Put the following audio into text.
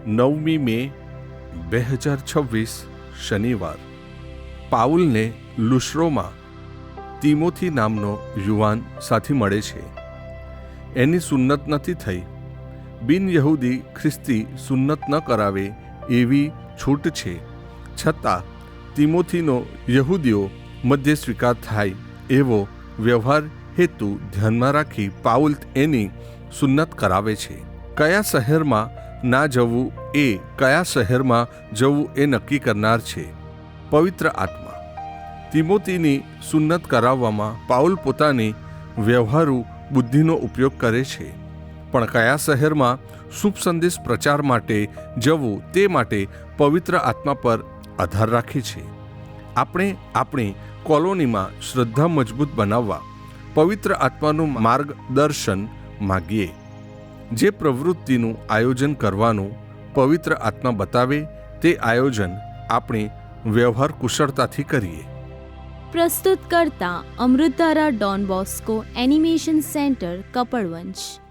9મી મે 2026 શનિવાર. પાઉલને લુસ્ત્રોમાં તિમોથી નામનો યુવાન સાથી મળે છે. એની સુન્નત નથી થઈ. બિન યહૂદી ખ્રિસ્તી સુન્નત ન કરાવે એવી છૂટ છે, છતાં તિમોથીનો યહૂદીઓ મધ્ય સ્વીકાર થાય એવો વ્યવહાર હેતુ ધ્યાનમાં રાખી પાઉલ એની સુન્નત કરાવે છે. કયા શહેરમાં ના જવું એ કયા શહેરમાં જવું એ નક્કી કરનાર છે પવિત્ર આત્મા. તિમોથીની સુન્નત કરાવવામાં પાઉલ પોતાની વ્યવહારુ બુદ્ધિનો ઉપયોગ કરે છે, પણ કયા શહેરમાં શુભ સંદેશ પ્રચાર માટે જવું તે માટે પવિત્ર આત્મા પર આધાર રાખે છે. આપણે આપણી કોલોનીમાં શ્રદ્ધા મજબૂત બનાવવા પવિત્ર આત્માનું માર્ગદર્શન માગીએ. જે પ્રવૃત્તિનું આયોજન કરવાનું પવિત્ર આત્મા બતાવે તે આયોજન આપણી વ્યવહાર કુશળતાથી કરીએ. પ્રસ્તુત કરતા અમૃતધારા Don Bosco animation centre, Kapadvanj.